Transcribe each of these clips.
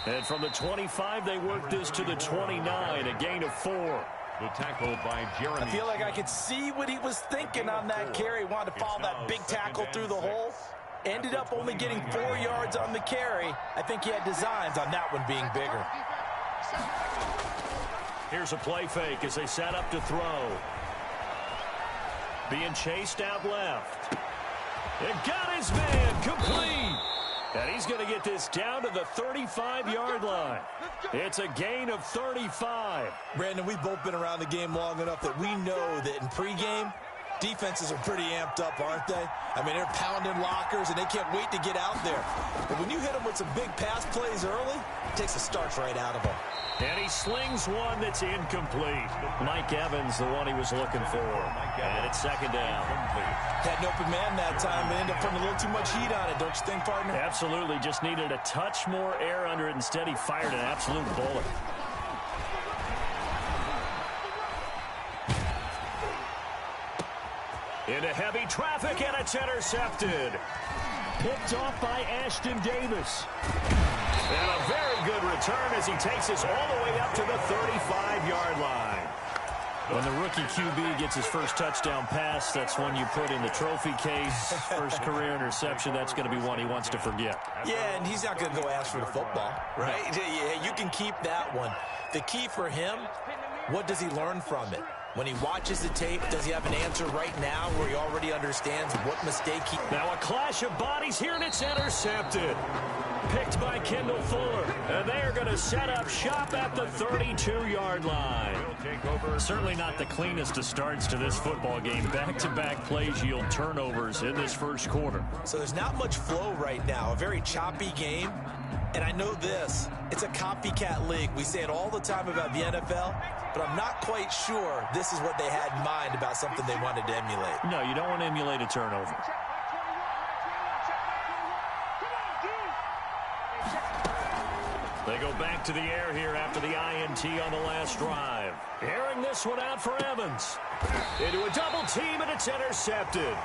And from the 25, they work this to the 29, a gain of 4. The tackle by Jeremy. I feel like I could see what he was thinking on that carry. Wanted to follow that big tackle through the hole. Ended up only getting 4 yards on the carry. I think he had designs on that one being bigger. Here's a play fake as they set up to throw. Being chased out left. It got his man complete. And he's going to get this down to the 35-yard line. It's a gain of 35. Brandon, we've both been around the game long enough that we know that in pregame, defenses are pretty amped up, aren't they? I mean, they're pounding lockers, and they can't wait to get out there. But when you hit them with some big pass plays early, it takes the starch right out of them. And he slings one that's incomplete. Mike Evans, the one he was looking for. And it's second down. Had an open man that time, but ended up putting a little too much heat on it, don't you think, partner? Absolutely. Just needed a touch more air under it. Instead, he fired an absolute bullet. Into heavy traffic, and it's intercepted. Picked off by Ashton Davis. And a very good return as he takes us all the way up to the 35-yard line. When the rookie QB gets his first touchdown pass, that's one you put in the trophy case. First career interception, that's going to be one he wants to forget. Yeah, and he's not going to go ask for the football, right? Yeah, you can keep that one. The key for him, what does he learn from it? When he watches the tape, does he have an answer right now where he already understands what mistake he... Now a clash of bodies here, and it's intercepted. Picked by Kendall Fuller. And they are going to set up shop at the 32-yard line. Certainly not the cleanest of starts to this football game. Back-to-back plays yield turnovers in this first quarter. So there's not much flow right now. A very choppy game. And I know this, it's a copycat league. We say it all the time about the NFL, but I'm not quite sure this is what they had in mind about something they wanted to emulate. No, you don't want to emulate a turnover. They go back to the air here after the INT on the last drive. Airing this one out for Evans. Into a double team, and it's intercepted.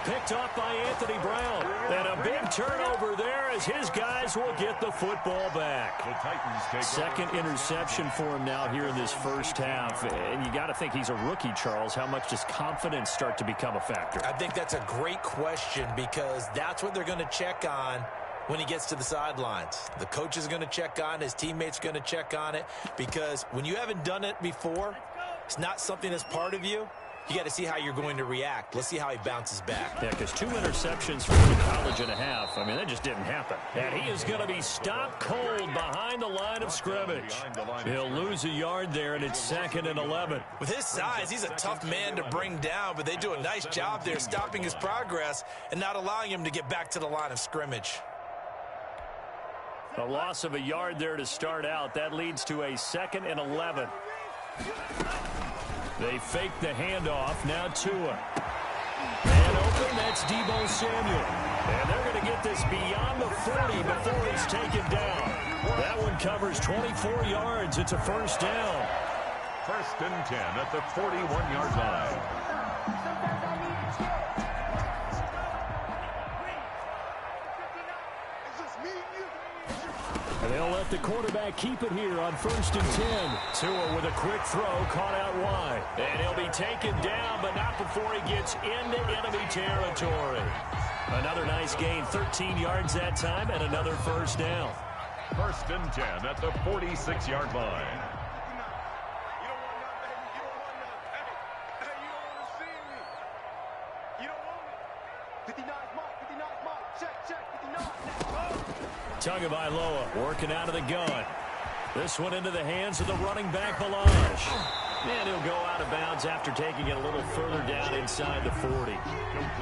Picked off by Anthony Brown. And a big turnover there as his guys will get the football back. The Titans take second interception for him now here in this first half. And you got to think he's a rookie, Charles. How much does confidence start to become a factor? I think that's a great question because that's what they're going to check on when he gets to the sidelines. The coach is going to check on it. His teammates are going to check on it because when you haven't done it before, it's not something that's part of you. You got to see how you're going to react. Let's see how he bounces back. Yeah, because 2 interceptions for the college and a half. I mean, that just didn't happen. And he is going to be stopped cold behind the line of scrimmage. He'll lose a yard there, and it's 2nd and 11. With his size, he's a tough man to bring down, but they do a nice job there stopping his progress and not allowing him to get back to the line of scrimmage. A loss of a yard there to start out. That leads to a 2nd and 11. They fake the handoff. Now Tua. And open, that's Deebo Samuel. And they're going to get this beyond the 40 before he's taken down. That one covers 24 yards. It's a first down. 1st and 10 at the 41-yard line. And they'll let the quarterback keep it here on 1st and 10. Tua with a quick throw, caught out wide. And he'll be taken down, but not before he gets into enemy territory. Another nice gain, 13 yards that time, and another first down. 1st and 10 at the 46-yard line. Tagovailoa working out of the gun. This one into the hands of the running back, Balazs. And he'll go out of bounds after taking it a little further down inside the 40.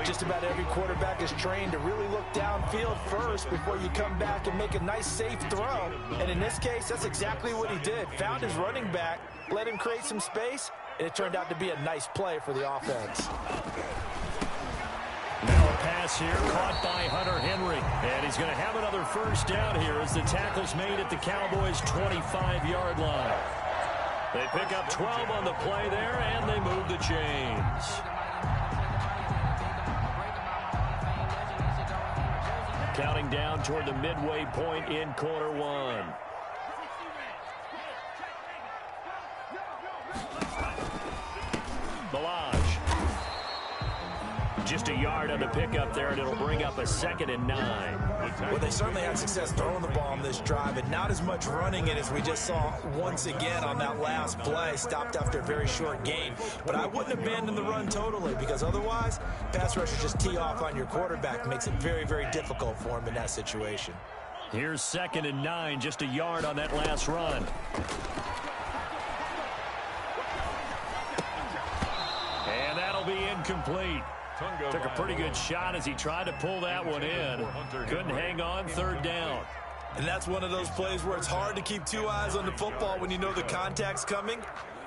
Just about every quarterback is trained to really look downfield first before you come back and make a nice, safe throw. And in this case, that's exactly what he did. Found his running back, let him create some space, and it turned out to be a nice play for the offense. Now a pass here caught by Hunter Henry. And he's going to have another first down here as the tackle's made at the Cowboys' 25-yard line. They pick up 12 on the play there, and they move the chains. Counting down toward the midway point in quarter one. Balaj. Just a yard on the pickup there, and it'll bring up a 2nd and 9. Well, they certainly had success throwing the ball on this drive, and not as much running it as we just saw once again on that last play. Stopped after a very short gain. But I wouldn't abandon the run totally, because otherwise, pass rushers just tee off on your quarterback. Makes it very, very difficult for him in that situation. Here's 2nd and 9, just a yard on that last run. And that'll be incomplete. Took a pretty good shot as he tried to pull that one in. Couldn't hang on 3rd down. And that's one of those plays where it's hard to keep 2 eyes on the football when you know the contact's coming,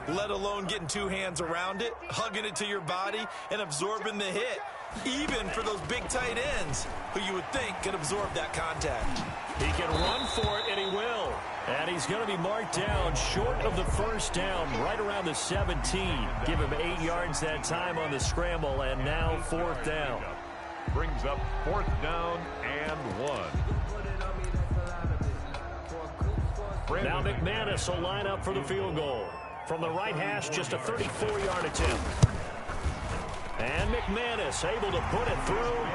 let alone getting 2 hands around it, hugging it to your body, and absorbing the hit, even for those big tight ends who you would think could absorb that contact. He can run for it, and he will. And he's going to be marked down short of the 1st down, right around the 17. Give him 8 yards that time on the scramble, and now 4th down. Brings up 4th down and 1. Now McManus will line up for the field goal. From the right hash, just a 34-yard attempt. And McManus able to put it through.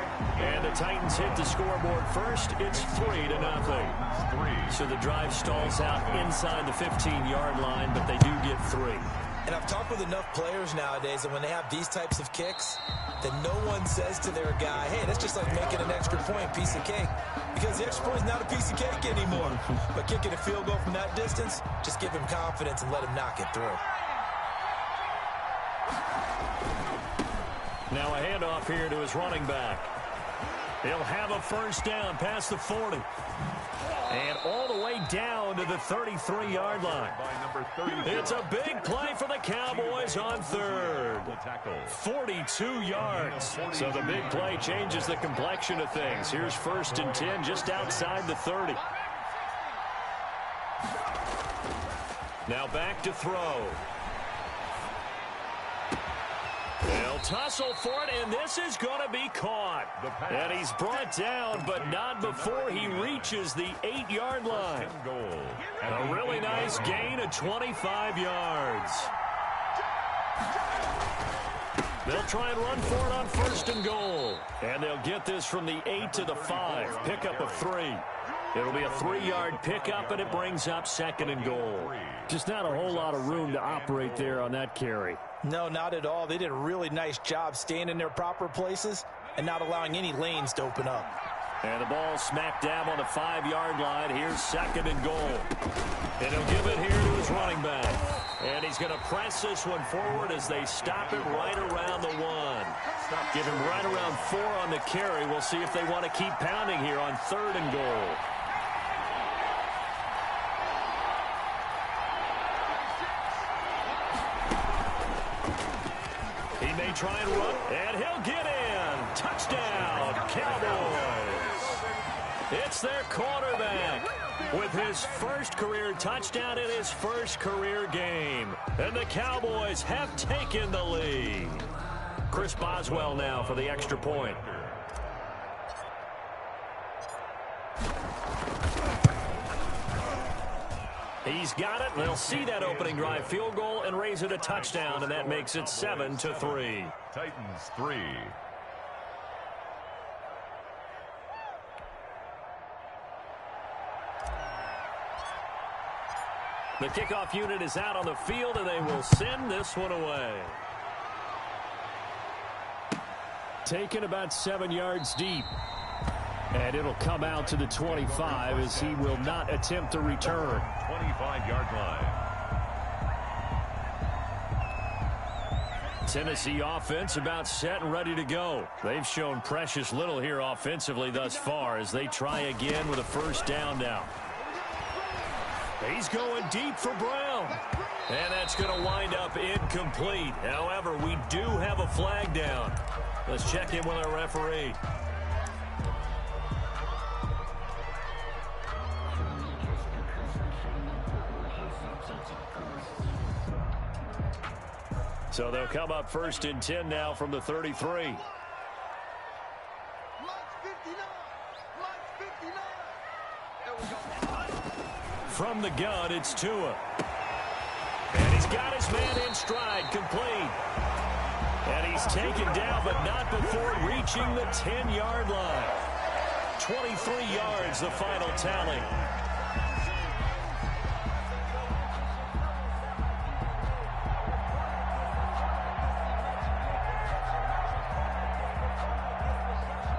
And the Titans hit the scoreboard first. It's 3-0. So the drive stalls out inside the 15-yard line, but they do get 3. And I've talked with enough players nowadays that when they have these types of kicks, that no one says to their guy, hey, that's just like making an extra point, piece of cake. Because the extra point is not a piece of cake anymore. But kicking a field goal from that distance, just give him confidence and let him knock it through. Now a handoff here to his running back. He'll have a 1st down past the 40. And all the way down to the 33-yard line. It's a big play for the Cowboys on 3rd. 42 yards. So the big play changes the complexion of things. Here's 1st and 10 just outside the 30. Now back to throw. They'll tussle for it, and this is going to be caught. And he's brought down, but not before he reaches the 8-yard line. A really nice gain of 25 yards. They'll try and run for it on 1st and goal. And they'll get this from the 8 to the 5. Pickup of 3. It'll be a 3-yard pickup, and it brings up 2nd and goal. Just not a whole lot of room to operate there on that carry. No, not at all. They did a really nice job staying in their proper places and not allowing any lanes to open up. And the ball smack dab on the 5-yard line. Here's 2nd and goal. And he'll give it here to his running back. And he's going to press this one forward as they stop it right around the 1. Give him right around 4 on the carry. We'll see if they want to keep pounding here on 3rd and goal. He may try and run, and he'll get in. Touchdown, Cowboys. It's their quarterback with his 1st career touchdown in his 1st career game. And the Cowboys have taken the lead. Chris Boswell now for the extra point. He's got it. They'll see that opening drive field goal and raise it a touchdown, and that makes it 7-3. Titans 3. The kickoff unit is out on the field, and they will send this one away. Taken about 7 yards deep. And it'll come out to the 25 as he will not attempt to return. 25-yard line. Tennessee offense about set and ready to go. They've shown precious little here offensively thus far as they try again with a 1st down now. He's going deep for Brown. And that's going to wind up incomplete. However, we do have a flag down. Let's check in with our referee. So they'll come up 1st and 10 now from the 33. from the gun, it's Tua. And he's got his man in stride, complete. And he's taken down, but not before reaching the 10-yard line. 23 yards, the final tally.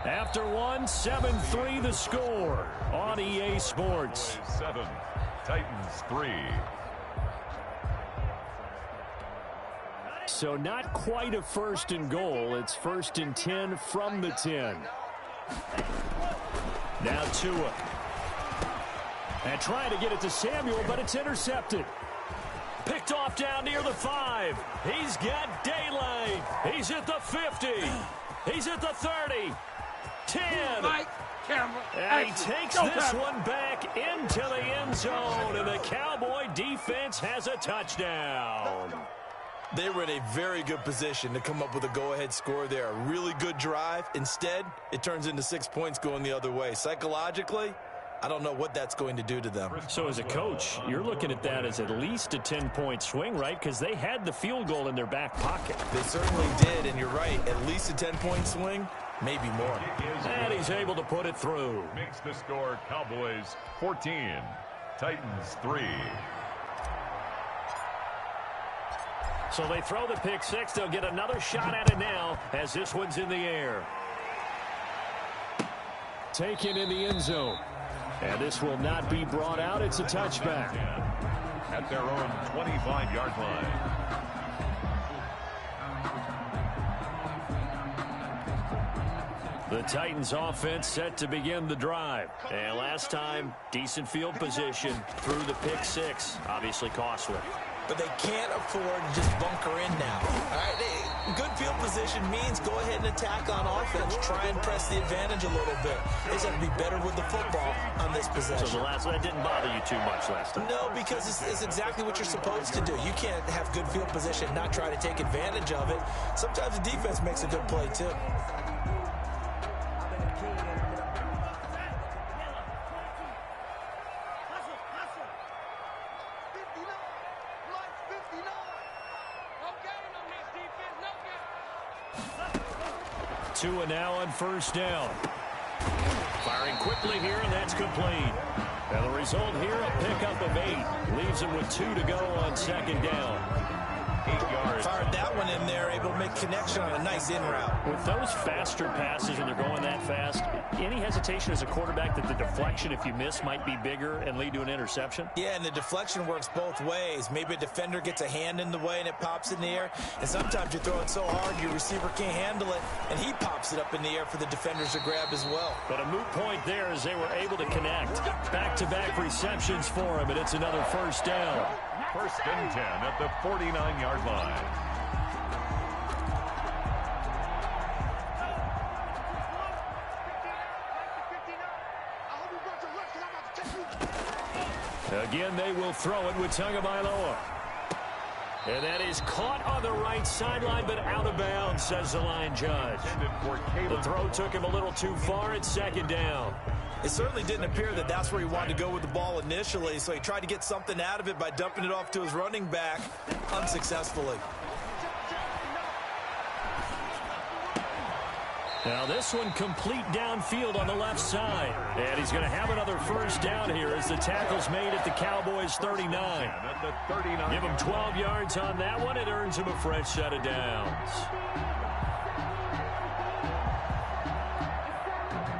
After one, 7-3 the score on EA Sports. 7, Titans 3. So not quite a first and goal. It's 1st and 10 from the 10. Now Tua. And trying to get it to Samuel, but it's intercepted. Picked off down near the 5. He's got daylight. He's at the 50. He's at the 30. 10. And he takes this one back into the end zone, and the Cowboy defense has a touchdown. They were in a very good position to come up with a go-ahead score there. A really good drive. Instead, it turns into 6 points going the other way. Psychologically, I don't know what that's going to do to them. So as a coach, you're looking at that as at least a 10-point swing, right? Because they had the field goal in their back pocket. They certainly did, and you're right. At least a 10-point swing, maybe more. And he's able to put it through. Makes the score Cowboys 14, Titans 3. So they throw the pick six. They'll get another shot at it now as this one's in the air. Taken in the end zone. And this will not be brought out. It's a touchback. At their own 25-yard line. The Titans offense set to begin the drive. And last time, decent field position through the pick six. Obviously costly. But they can't afford to just bunker in now. All right, good field position means go ahead and attack on offense. Try and press the advantage a little bit. They just have to be better with the football on this possession. So that didn't bother you too much last time? No, because it's exactly what you're supposed to do. You can't have good field position and not try to take advantage of it. Sometimes the defense makes a good play, too. Tua now on first down. Firing quickly here, and that's complete. And the result here, a pickup of 8. Leaves him with 2 to go on second down. 8 yards. Fired that one in there, able to make connection on a nice in route. With those faster passes, and they're going that fast, any hesitation as a quarterback that the deflection, if you miss, might be bigger and lead to an interception? Yeah, and the deflection works both ways. Maybe a defender gets a hand in the way and it pops in the air. And sometimes you throw it so hard your receiver can't handle it, and he pops it up in the air for the defenders to grab as well. But a moot point there as they were able to connect. Back-to-back receptions for him, and it's another first down. 1st and 10 at the 49-yard line. Again, they will throw it with Tagovailoa. And that is caught on the right sideline, but out of bounds, says the line judge. The throw took him a little too far. It's second down. It certainly didn't appear that that's where he wanted to go with the ball initially, so he tried to get something out of it by dumping it off to his running back unsuccessfully. Now this one complete downfield on the left side. And he's going to have another first down here as the tackle's made at the Cowboys 39. At the 39. Give him 12 yards on that one. It earns him a fresh set of downs.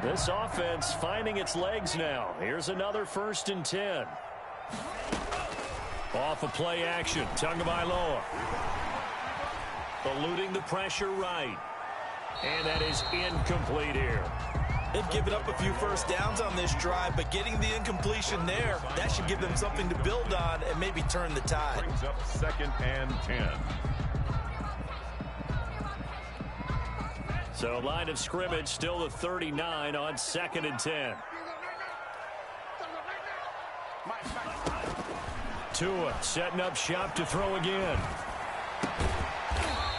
This offense finding its legs now. Here's another 1st and 10. Off of play action. Tagovailoa. Eluding the pressure right. And that is incomplete here. They've given up a few first downs on this drive, but getting the incompletion there, that should give them something to build on and maybe turn the tide. Brings up 2nd and 10. So line of scrimmage still the 39 on 2nd and 10. Tua setting up shop to throw again.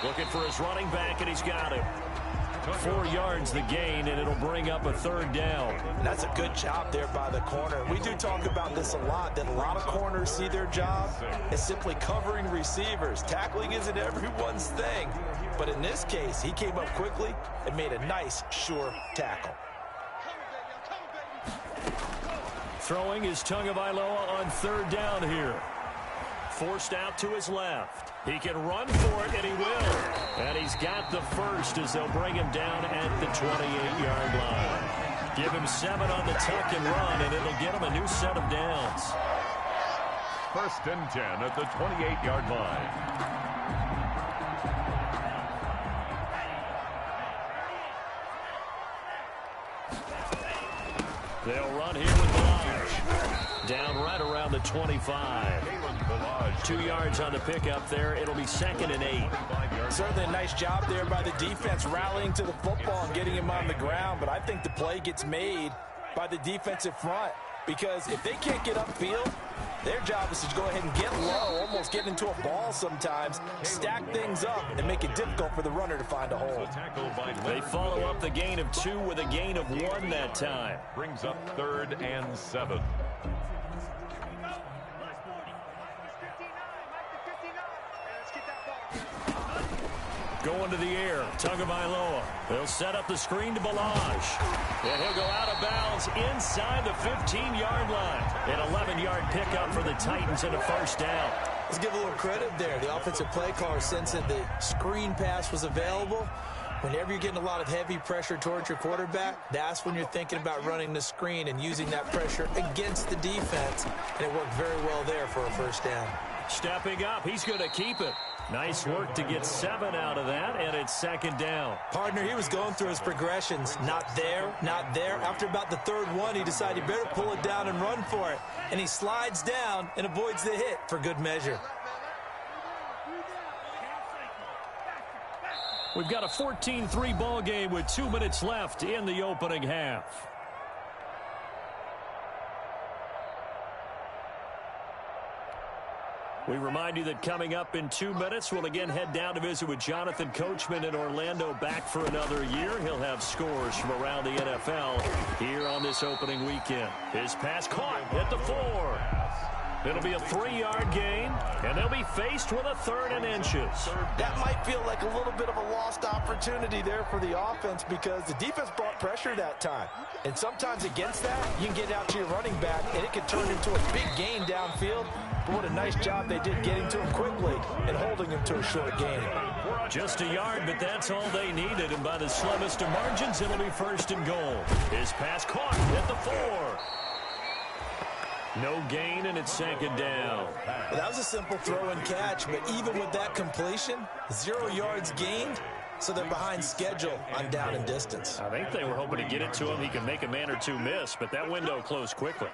Looking for his running back, and he's got him. 4 yards the gain, and it'll bring up a 3rd down. And that's a good job there by the corner. We do talk about this a lot, that a lot of corners see their job as simply covering receivers. Tackling isn't everyone's thing. But in this case, he came up quickly and made a nice, sure tackle. Throwing is Tagovailoa on 3rd down here. Forced out to his left. He can run for it, and he will. And he's got the first as they'll bring him down at the 28-yard line. Give him 7 on the tuck and run, and it'll get him a new set of downs. 1st and 10 at the 28-yard line. They'll run here with Balaj. Down right around the 25. 2 yards on the pickup there. It'll be 2nd and 8. Certainly a nice job there by the defense rallying to the football and getting him on the ground. But I think the play gets made by the defensive front. Because if they can't get upfield, their job is to go ahead and get low, almost get into a ball sometimes, stack things up, and make it difficult for the runner to find a hole. They follow up the gain of 2 with a gain of 1 that time. Brings up 3rd and 7. Going to the air, Tagovailoa. They'll set up the screen to Balaj. And he'll go out of bounds inside the 15-yard line. An 11-yard pickup for the Titans and a 1st down. Let's give a little credit there. The offensive play caller sensing the screen pass was available. Whenever you're getting a lot of heavy pressure towards your quarterback, that's when you're thinking about running the screen and using that pressure against the defense. And it worked very well there for a 1st down. Stepping up, he's going to keep it. Nice work to get 7 out of that, and it's 2nd down. Partner, he was going through his progressions. Not there, not there. After about the 3rd one, he decided he better pull it down and run for it. And he slides down and avoids the hit for good measure. We've got a 14-3 ball game with 2 minutes left in the opening half. We remind you that coming up in 2 minutes, we'll again head down to visit with Jonathan Coachman in Orlando, back for another year. He'll have scores from around the NFL here on this opening weekend. His pass caught at the 4. It'll be a 3-yard gain, and they'll be faced with a 3rd and inches. That might feel like a little bit of a lost opportunity there for the offense because the defense brought pressure that time. And sometimes against that, you can get out to your running back, and it can turn into a big gain downfield. But what a nice job they did getting to him quickly and holding him to a short gain. Just a yard, but that's all they needed. And by the slimmest of margins, it'll be 1st and goal. His pass caught at the 4. No gain, and it's 2nd down. Well, that was a simple throw and catch, but even with that completion, 0 yards gained, so they're behind schedule on down and distance. I think they were hoping to get it to him. He can make a man or 2 miss, but that window closed quickly.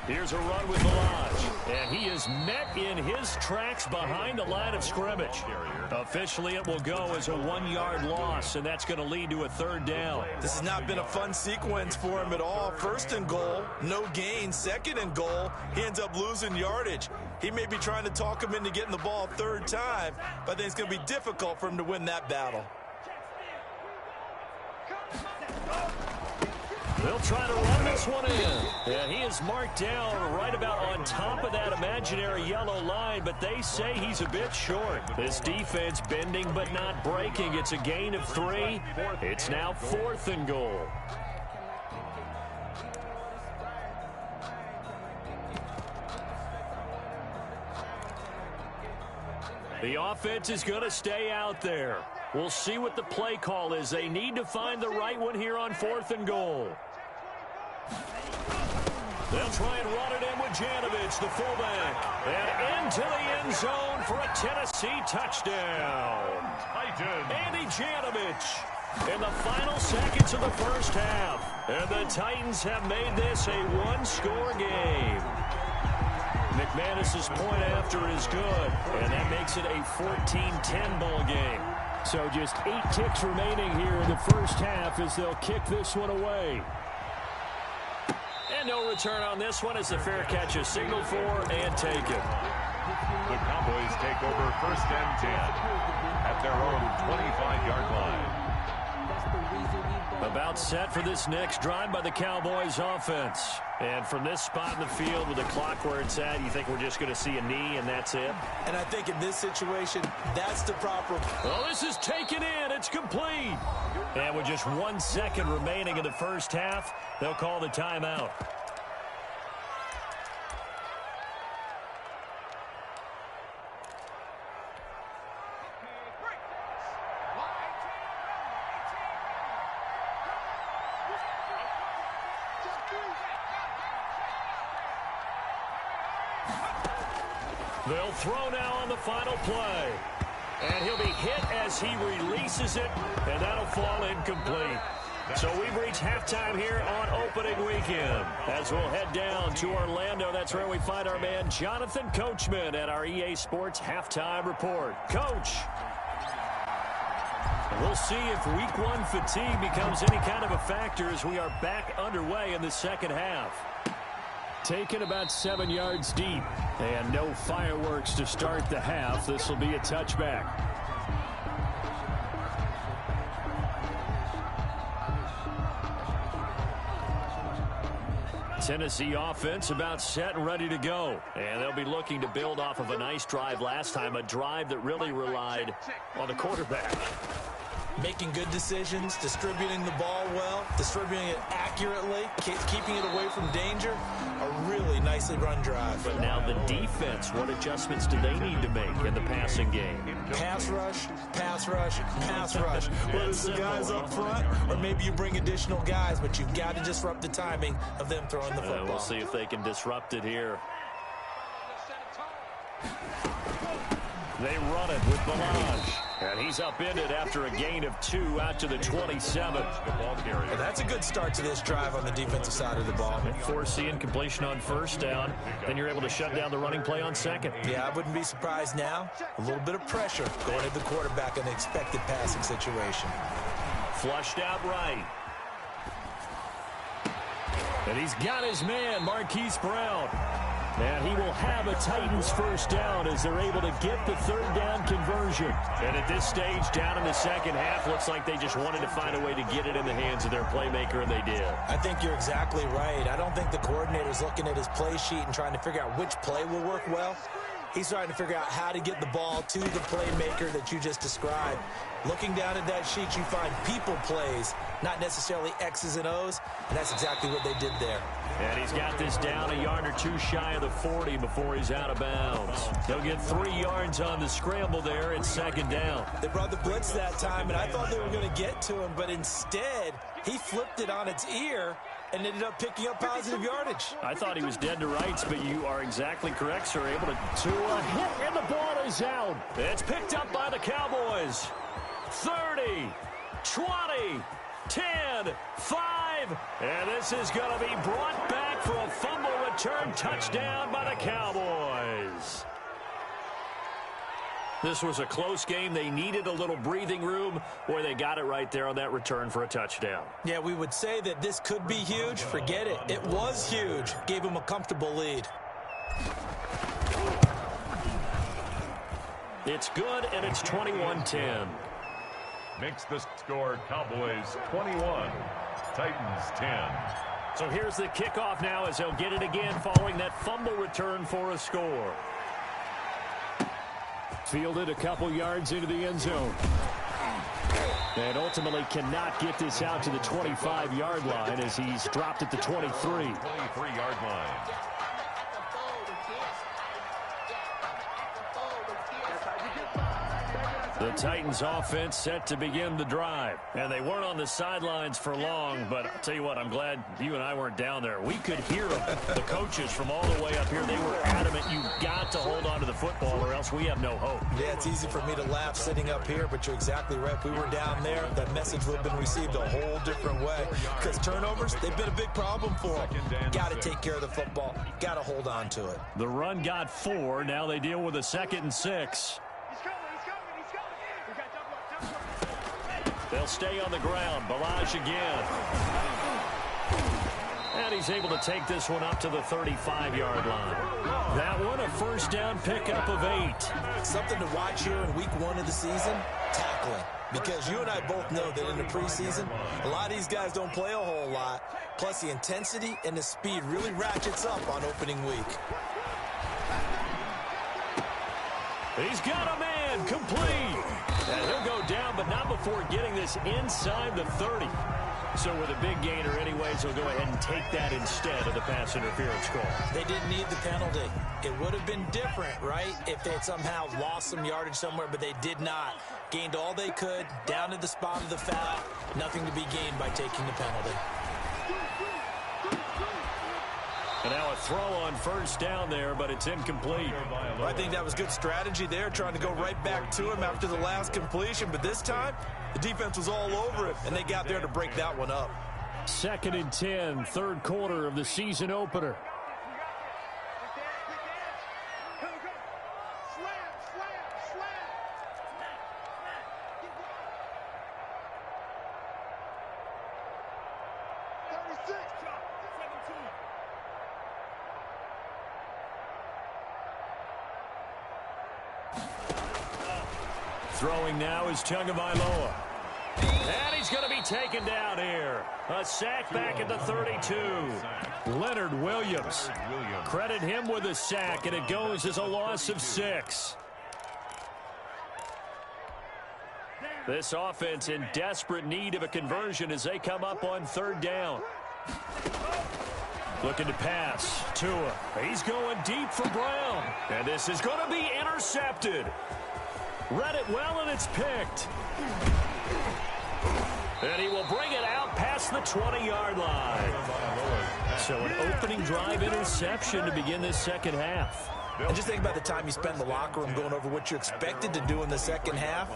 Here's a run with Balaj, and he is met in his tracks behind the line of scrimmage. Officially, it will go as a 1-yard loss, and that's going to lead to a 3rd down. This has not been a fun sequence for him at all. 1st and goal, no gain. 2nd and goal, he ends up losing yardage. He may be trying to talk him into getting the ball a 3rd time, but I think it's going to be difficult for him to win that battle. They'll try to run this one in. And he is marked down right about on top of that imaginary yellow line, but they say he's a bit short. This defense bending but not breaking. It's a gain of 3. It's now 4th and goal. The offense is going to stay out there. We'll see what the play call is. They need to find the right one here on 4th and goal. They'll try and run it in with Janovich, the fullback. And into the end zone for a Tennessee touchdown. Andy Janovich in the final seconds of the 1st half. And the Titans have made this a 1-score game. McManus's point after is good, and that makes it a 14-10 ball game. So just 8 ticks remaining here in the 1st half as they'll kick this one away. And no return on this one as the fair catch is signaled for and taken. The Cowboys take over 1st and 10 at their own 25-yard line. About set for this next drive by the Cowboys offense. And from this spot in the field with the clock where it's at, you think we're just going to see a knee and that's it? And I think in this situation, that's the proper. Well, this is taken in. It's complete. And with just 1 second remaining in the first half, they'll call the timeout. They'll throw now on the final play. And he'll be hit as he releases it, and that'll fall incomplete. So we've reached halftime here on opening weekend. As we'll head down to Orlando, that's where we find our man Jonathan Coachman at our EA Sports Halftime Report. Coach. We'll see if week 1 fatigue becomes any kind of a factor as we are back underway in the second half. Taken about 7 yards deep. And no fireworks to start the half. This will be a touchback. Tennessee offense about set and ready to go. And they'll be looking to build off of a nice drive last time. A drive that really relied on the quarterback. Making good decisions, distributing the ball well, distributing it accurately, keeping it away from danger. A really nicely run drive. But now the defense, what adjustments do they need to make in the passing game? Pass rush, pass rush, pass rush. Whether it's the guys up front or maybe you bring additional guys, but you've got to disrupt the timing of them throwing the football. We'll see if they can disrupt it here. They run it with Balaj. And he's upended after a gain of 2 out to the 27. Well, that's a good start to this drive on the defensive side of the ball. Force incompletion on first down. Then you're able to shut down the running play on second. Yeah, I wouldn't be surprised now. A little bit of pressure going at the quarterback in an expected passing situation. Flushed out right. And he's got his man, Marquise Brown. And he will have a Titans first down as they're able to get the third down conversion. And at this stage, down in the second half, looks like they just wanted to find a way to get it in the hands of their playmaker, and they did. I think you're exactly right. I don't think the coordinator's looking at his play sheet and trying to figure out which play will work well. He's trying to figure out how to get the ball to the playmaker that you just described. Looking down at that sheet, you find people plays, not necessarily X's and O's, and that's exactly what they did there. And he's got this down a yard or two shy of the 40 before he's out of bounds. They'll get 3 yards on the scramble there. It's second down. They brought the blitz that time, and I thought they were going to get to him, but instead, he flipped it on its ear and ended up picking up positive yardage. I thought he was dead to rights, but you are exactly correct, sir. Able to a hit, and the ball is out. It's picked up by the Cowboys. 30, 20, 10, 5, and this is going to be brought back for a fumble return touchdown by the Cowboys. This was a close game. They needed a little breathing room. Boy, they got it right there on that return for a touchdown. Yeah, we would say that this could be huge. Forget it. It was huge. Gave them a comfortable lead. It's good, and it's 21-10. Makes the score Cowboys 21, Titans 10. So here's the kickoff now as they'll get it again following that fumble return for a score. Fielded a couple yards into the end zone. And ultimately cannot get this out to the 25-yard line as he's dropped at the 23. 23-yard line. The Titans offense set to begin the drive. And they weren't on the sidelines for long, but I'll tell you what, I'm glad you and I weren't down there. We could hear them, the coaches from all the way up here. They were adamant, you've got to hold on to the football or else we have no hope. Yeah, it's easy for me to laugh sitting up here, but you're exactly right. If we were down there, that message would have been received a whole different way. Because turnovers, they've been a big problem for them. Got to take care of the football. Got to hold on to it. The run got 4. Now they deal with a 2nd and 6. They'll stay on the ground. Balaj again. And he's able to take this one up to the 35-yard line. That one, a first down pickup of 8. Something to watch here in week 1 of the season, tackling. Because you and I both know that in the preseason, a lot of these guys don't play a whole lot. Plus, the intensity and the speed really ratchets up on opening week. He's got a man, complete. And he'll go down, but not before getting this inside the 30. So with a big gainer anyways, he'll go ahead and take that instead of the pass interference call. They didn't need the penalty. It would have been different, right, if they had somehow lost some yardage somewhere, but they did not. Gained all they could, down to the spot of the foul. Nothing to be gained by taking the penalty. And now a throw on first down there, but it's incomplete. Well, I think that was good strategy there, trying to go right back to him after the last completion. But this time, the defense was all over it, and they got there to break that one up. 2nd and 10, third quarter of the season opener. Throwing now is Tagovailoa. And he's going to be taken down here. A sack back at the 32. Leonard Williams. Credit him with a sack, and it goes as a loss of 6. This offense in desperate need of a conversion as they come up on 3rd down. Looking to pass. Tua. He's going deep for Brown. And this is going to be intercepted. Read it well, and it's picked. And he will bring it out past the 20-yard line. So an opening drive interception to begin this second half. And just think about the time you spend in the locker room going over what you expected to do in the second half.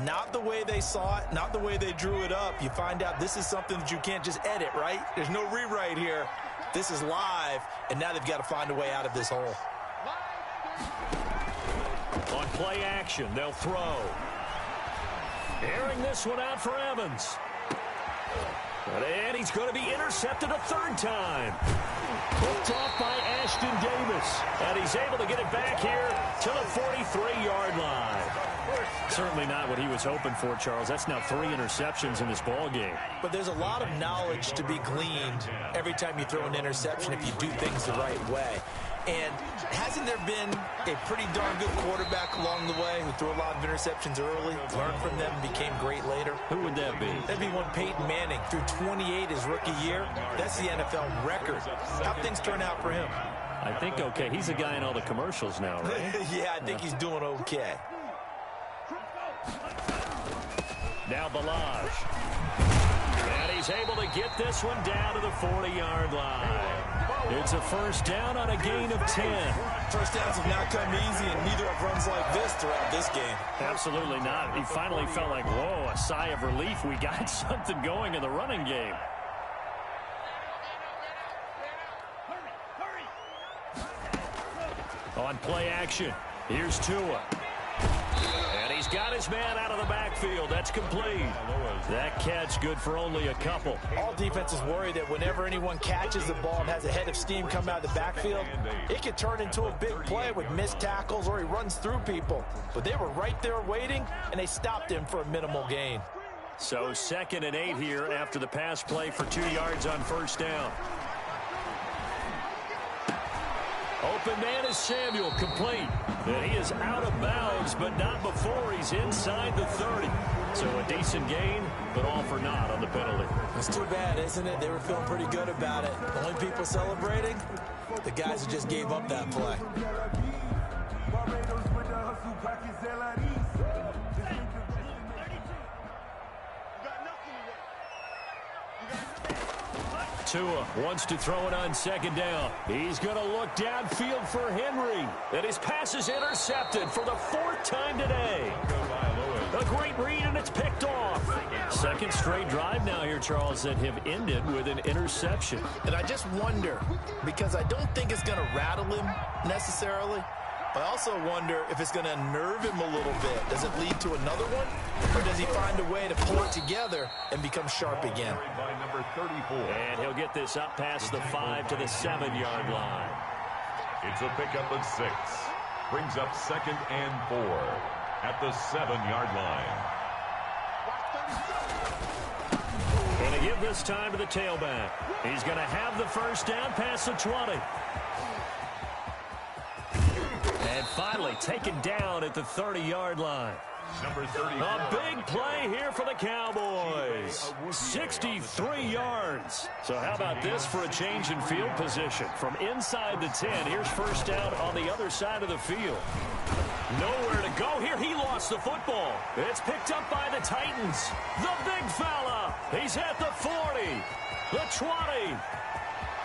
Not the way they saw it, not the way they drew it up. You find out this is something that you can't just edit, right? There's no rewrite here. This is live, and now they've got to find a way out of this hole. On play action, they'll throw. Airing this one out for Evans. And he's going to be intercepted a 3rd time. Picked off by Ashton Davis. And he's able to get it back here to the 43-yard line. Certainly not what he was hoping for, Charles. That's now 3 interceptions in this ball game. But there's a lot of knowledge to be gleaned every time you throw an interception if you do things the right way. And hasn't there been a pretty darn good quarterback along the way who threw a lot of interceptions early, learned from them, and became great later? Who would that be? That'd be one Peyton Manning. Threw 28 his rookie year. That's the NFL record. How'd things turn out for him? I think okay. He's a guy in all the commercials now, right? Yeah, I think he's doing okay. Now Balaj. And he's able to get this one down to the 40-yard line. It's a first down on a gain of 10. First downs have not come easy, and neither have runs like this throughout this game. Absolutely not. He finally felt like, whoa, a sigh of relief. We got something going in the running game. On play action, here's Tua. And he's got his man out of the backfield. That's complete. That catch good for only a couple. All defenses worry that whenever anyone catches the ball and has a head of steam come out of the backfield, it could turn into a big play with missed tackles or he runs through people. But they were right there waiting, and they stopped him for a minimal gain. So 2nd and 8 here after the pass play for 2 yards on first down. Open man is Samuel, complete. And he is out of bounds, but not before he's inside the 30. So a decent gain, but all for naught on the penalty. It's too bad, isn't it? They were feeling pretty good about it. The only people celebrating, the guys who just gave up that play. Tua wants to throw it on 2nd down. He's going to look downfield for Henry. And his pass is intercepted for the 4th time today. A great read, and it's picked off. 2nd straight drive now here, Charles, that have ended with an interception. And I just wonder, because I don't think it's going to rattle him necessarily, but I also wonder if it's going to unnerve him a little bit. Does it lead to another one? Or does he find a way to pull it together and become sharp again? And he'll get this up past the 5 to the 7-yard line. It's a pickup of 6. Brings up 2nd and 4 at the 7-yard line. Going to give this time to the tailback. He's going to have the first down past the 20. And finally taken down at the 30-yard line. Number 30. A big play here for the Cowboys. 63 yards. So how about this for a change in field position? From inside the 10, here's first down on the other side of the field. Nowhere to go here. He lost the football. It's picked up by the Titans. The big fella. He's at the 40, the 20.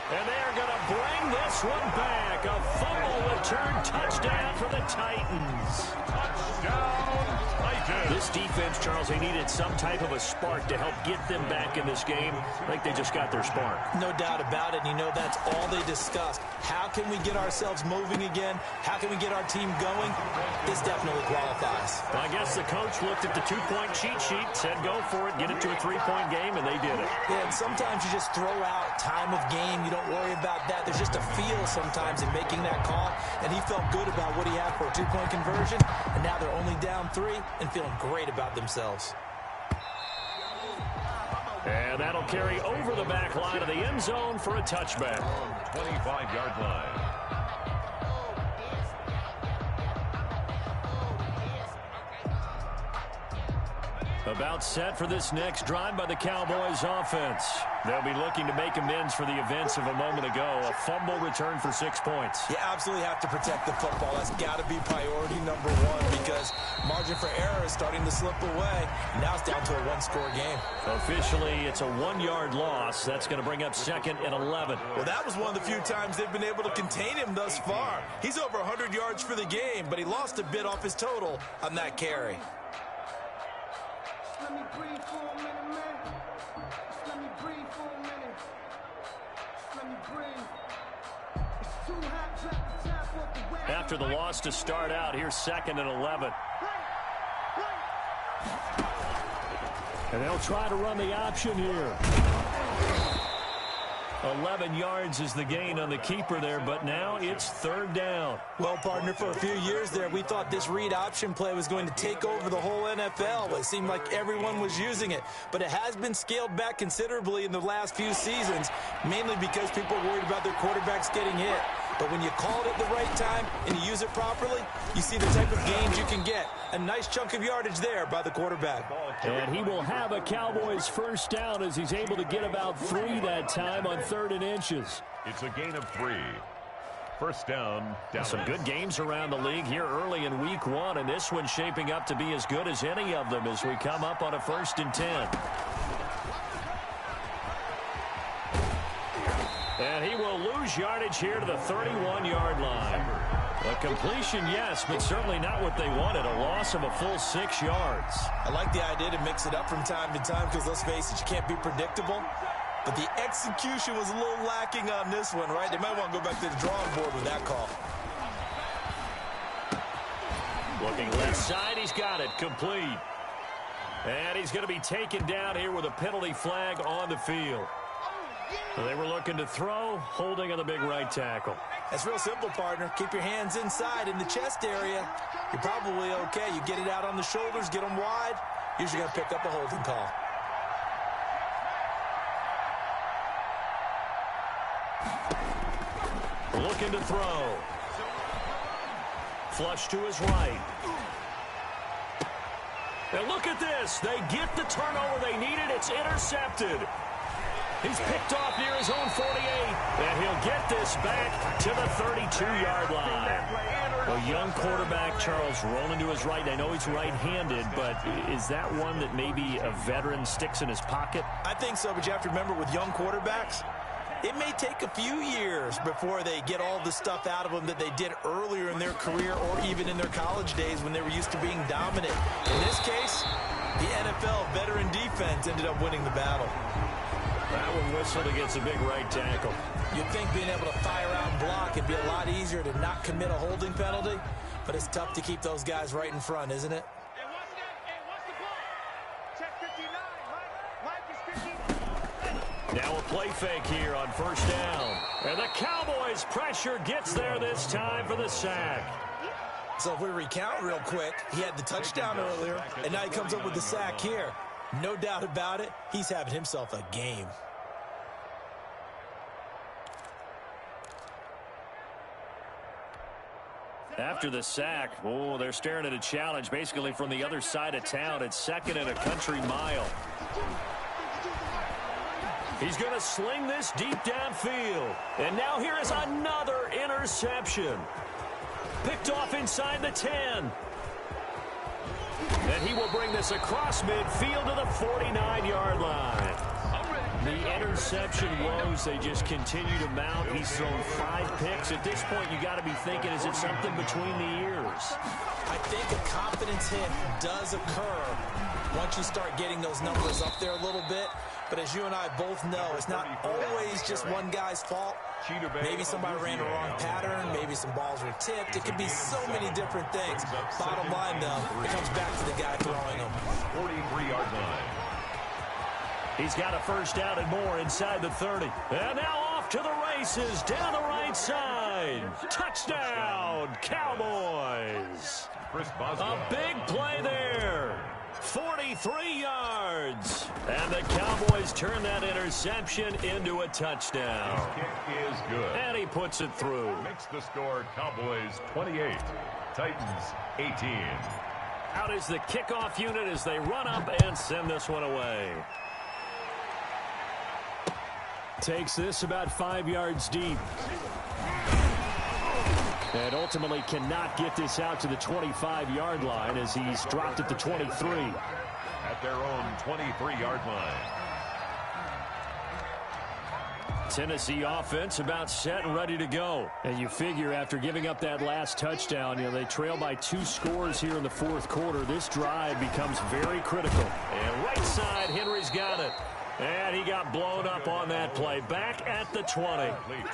And they're going to bring this one back. A fumble return touchdown for the Titans. Touchdown, Titans. This defense, Charles, they needed some type of a spark to help get them back in this game. I think they just got their spark. No doubt about it. You know, that's all they discussed. How can we get ourselves moving again? How can we get our team going? This definitely qualifies. Well, I guess the coach looked at the two-point cheat sheet, said go for it, get it to a three-point game, and they did it. Yeah, and sometimes you just throw out time of game. You don't worry about that. There's just a feel sometimes in making that call, and he felt good about what he had for a two-point conversion, and now they're only down 3 and feeling great about themselves. And that'll carry over the back line of the end zone for a touchback. 25-yard line. About set for this next drive by the Cowboys offense. They'll be looking to make amends for the events of a moment ago. A fumble return for 6 points. You absolutely have to protect the football. That's got to be priority number 1 because margin for error is starting to slip away. Now it's down to a 1-score game. Officially, it's a 1-yard loss. That's going to bring up 2nd and 11. Well, that was one of the few times they've been able to contain him thus far. He's over 100 yards for the game, but he lost a bit off his total on that carry. Let me breathe for a minute, man. Just let me breathe for a minute. Just let me breathe. It's too hot, trap the tap off the wagon. After the loss to start out, here's 2nd and 11. And they'll try to run the option here. 11 yards is the gain on the keeper there, but now it's 3rd down. Well, partner, for a few years there, we thought this read option play was going to take over the whole NFL. It seemed like everyone was using it, but it has been scaled back considerably in the last few seasons, mainly because people are worried about their quarterbacks getting hit. But when you call it at the right time and you use it properly, you see the type of gains you can get. A nice chunk of yardage there by the quarterback. And he will have a Cowboys first down as he's able to get about 3 that time on 3rd and inches. It's a gain of 3. First down, Dallas. Some good games around the league here early in week 1, and this one's shaping up to be as good as any of them as we come up on a 1st and 10. And he will lose yardage here to the 31-yard line. A completion, yes, but certainly not what they wanted. A loss of a full 6 yards. I like the idea to mix it up from time to time because, let's face it, you can't be predictable. But the execution was a little lacking on this one, right? They might want to go back to the drawing board with that call. Looking left side, he's got it. Complete. And he's going to be taken down here with a penalty flag on the field. So they were looking to throw, holding on the big right tackle. That's real simple, partner. Keep your hands inside in the chest area. You're probably okay. You get it out on the shoulders, get them wide. Usually going to pick up a holding call. Looking to throw. Flush to his right. And look at this. They get the turnover they needed. It's intercepted. He's picked off near his own 48. And he'll get this back to the 32-yard line. A young quarterback, Charles, rolling to his right. I know he's right-handed, but is that one that maybe a veteran sticks in his pocket? I think so, but you have to remember with young quarterbacks, it may take a few years before they get all the stuff out of them that they did earlier in their career or even in their college days when they were used to being dominant. In this case, the NFL veteran defense ended up winning the battle. That one whistled against a big right tackle. You'd think being able to fire out and block would be a lot easier to not commit a holding penalty, but it's tough to keep those guys right in front, isn't it? Now a play fake here on first down. And the Cowboys' pressure gets there this time for the sack. So if we recount real quick, he had the touchdown earlier, and now he comes up with the sack here. No doubt about it, he's having himself a game. After the sack, oh, they're staring at a challenge basically from the other side of town. It's second and a country mile. He's going to sling this deep downfield. And now here is another interception. Picked off inside the 10. And he will bring this across midfield to the 49-yard line. The interception woes, they just continue to mount. He's thrown 5 picks. At this point, you got to be thinking, is it something between the ears? I think a confidence hit does occur once you start getting those numbers up there a little bit. But as you and I both know, it's not always just one guy's fault. Maybe somebody ran a wrong pattern. Maybe some balls were tipped. It could be so many different things. Bottom line, though, it comes back to the guy throwing them. 43-yard line. He's got a first down and more inside the 30. And now off to the races down the right side. Touchdown, Cowboys. A big play there. 43 yards. And the Cowboys turn that interception into a touchdown. His kick is good. And he puts it through. Makes the score Cowboys 28, Titans 18. Out is the kickoff unit as they run up and send this one away. Takes this about 5 yards deep. And ultimately cannot get this out to the 25-yard line as he's dropped at the 23. At their own 23-yard line. Tennessee offense about set and ready to go. And you figure after giving up that last touchdown, they trail by 2 scores here in the fourth quarter. This drive becomes very critical. And right side, Henry's got it. And he got blown up on that play. Back at the 20.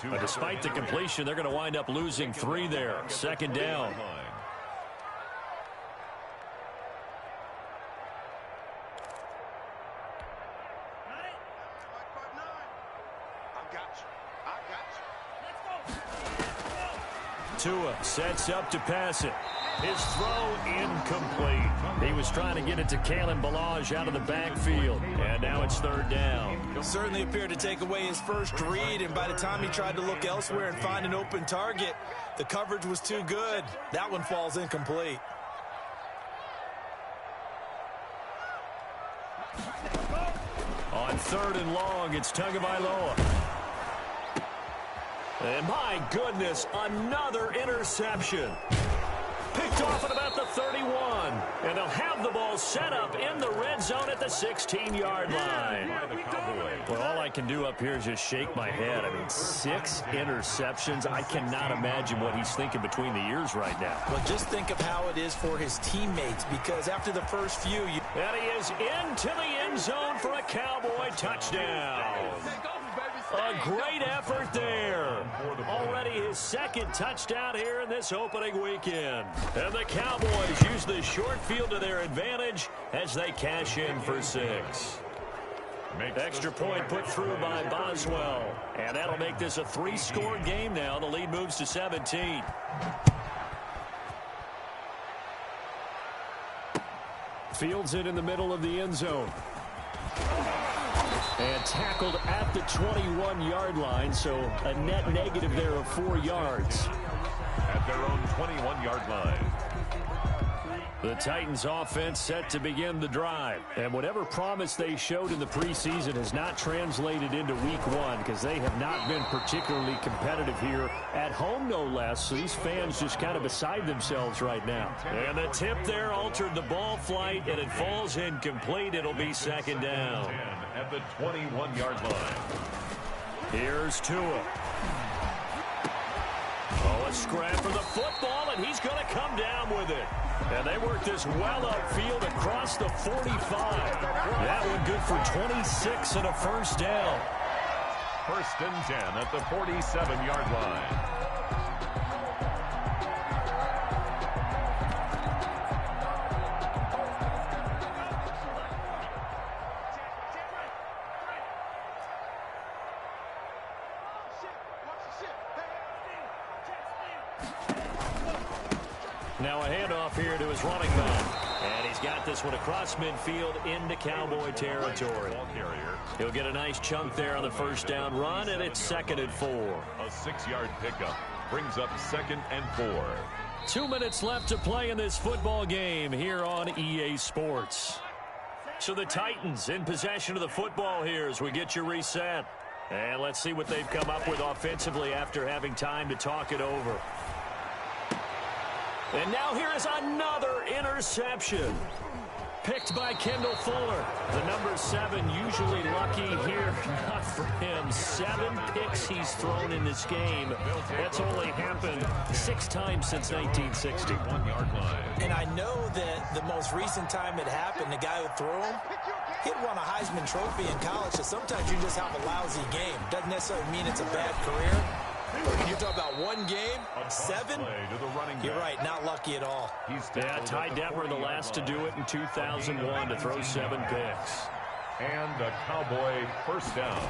But despite the completion, they're going to wind up losing 3 there. Second down. Tua sets up to pass it. His throw incomplete. He was trying to get it to Kalen Ballage out of the backfield. And now it's third down. Certainly appeared to take away his first read, and by the time he tried to look elsewhere and find an open target, the coverage was too good. That one falls incomplete. On third and long, it's Tagovailoa. And my goodness, another interception. Picked off at about the 31. And they'll have the ball set up in the red zone at the 16-yard line. Well, all I can do up here is just shake my head. I mean, 6 interceptions. I cannot imagine what he's thinking between the ears right now. Well, just think of how it is for his teammates, because after the first few... And he is into the end zone for a Cowboy touchdown. A great effort there. Already his second touchdown here in this opening weekend. And the Cowboys use the short field to their advantage as they cash in for 6. Extra point put through by Boswell. And that'll make this a 3-score game now. The lead moves to 17. Fields it in the middle of the end zone. And tackled at the 21-yard line, so a net negative there of 4 yards. At their own 21-yard line. The Titans offense set to begin the drive. And whatever promise they showed in the preseason has not translated into week 1 because they have not been particularly competitive here at home, no less. So these fans just kind of beside themselves right now. And the tip there altered the ball flight, and it falls incomplete. It'll be second down. At the 21-yard line. Here's Tua. Oh, a scrap for the football, and he's going to come down with it. And they work this well upfield across the 45. That one good for 26 and a first down. First and 10 at the 47-yard line. Now a handoff here to his running back. And he's got this one across midfield into Cowboy territory. He'll get a nice chunk there on the first down run, and it's 2nd and 4. A 6-yard pickup brings up 2nd and 4. 2 minutes left to play in this football game here on EA Sports. So the Titans in possession of the football here as we get you reset. And let's see what they've come up with offensively after having time to talk it over. And now here is another interception. Picked by Kendall Fuller. The number 7 usually lucky here. Not for him. 7 picks he's thrown in this game. That's only happened 6 times since 1960. 1-yard line. And I know that the most recent time it happened, the guy who threw him, he'd won a Heisman Trophy in college, so sometimes you just have a lousy game. Doesn't necessarily mean it's a bad career. When you're talking about 1 game, 7, you're right, not lucky at all. Yeah, Ty Detmer, the last to do it in 2001 to throw 7 picks. And a Cowboy first down.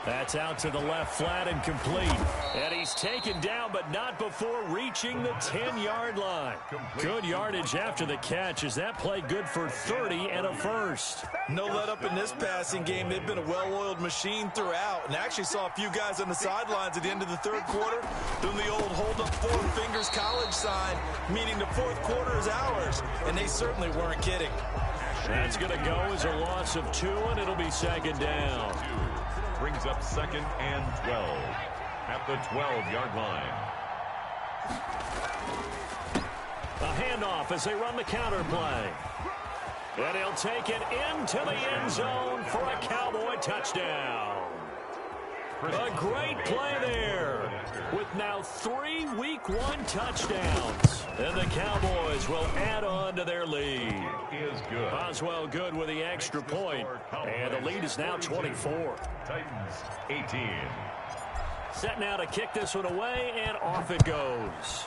That's out to the left flat and complete. And he's taken down, but not before reaching the 10-yard line. Good yardage after the catch. Is that play good for 30 and a first? No let up in this passing game. They've been a well-oiled machine throughout. And actually saw a few guys on the sidelines at the end of the 3rd quarter doing the old hold up 4 fingers college sign, meaning the 4th quarter is ours. And they certainly weren't kidding. That's going to go as a loss of 2, and it'll be 2nd down. Brings up 2nd and 12 at the 12-yard line. A handoff as they run the counter play. And he'll take it into the end zone for a Cowboy touchdown. A great play there with now 3 Week 1 touchdowns. And the Cowboys will add on to their lead. Is good. Boswell good with the extra point. And the lead is now 24. Titans 18. Set now to kick this one away, and off it goes.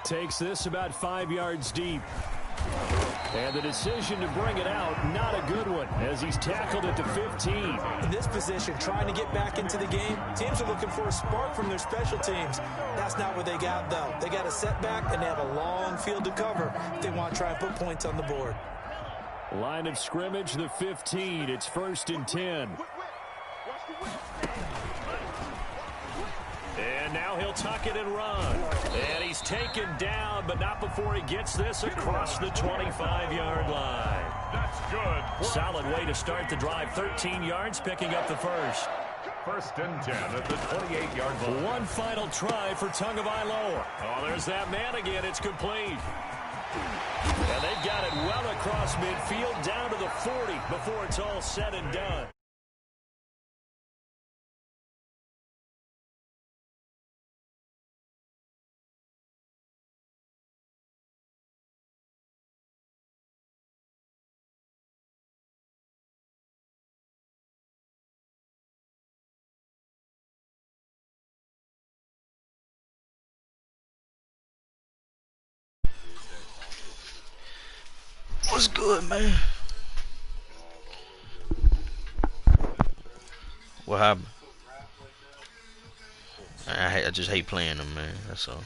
Takes this about 5 yards deep. And the decision to bring it out, not a good one, as he's tackled at the 15. In this position, trying to get back into the game, teams are looking for a spark from their special teams. That's not what they got, though. They got a setback, and they have a long field to cover if they want to try and put points on the board. Line of scrimmage, the 15. It's 1st and 10. And now he'll tuck it and run. And he's taken down, but not before he gets this across the 25-yard line. That's good. Solid way to start the drive. 13 yards, picking up the first. 1st and 10 at the 28-yard line. One final try for Tagovailoa. Oh, there's that man again. It's complete. And they've got it well across midfield, down to the 40 before it's all said and done. What's good, man? What happened? I just hate playing them, man. That's all.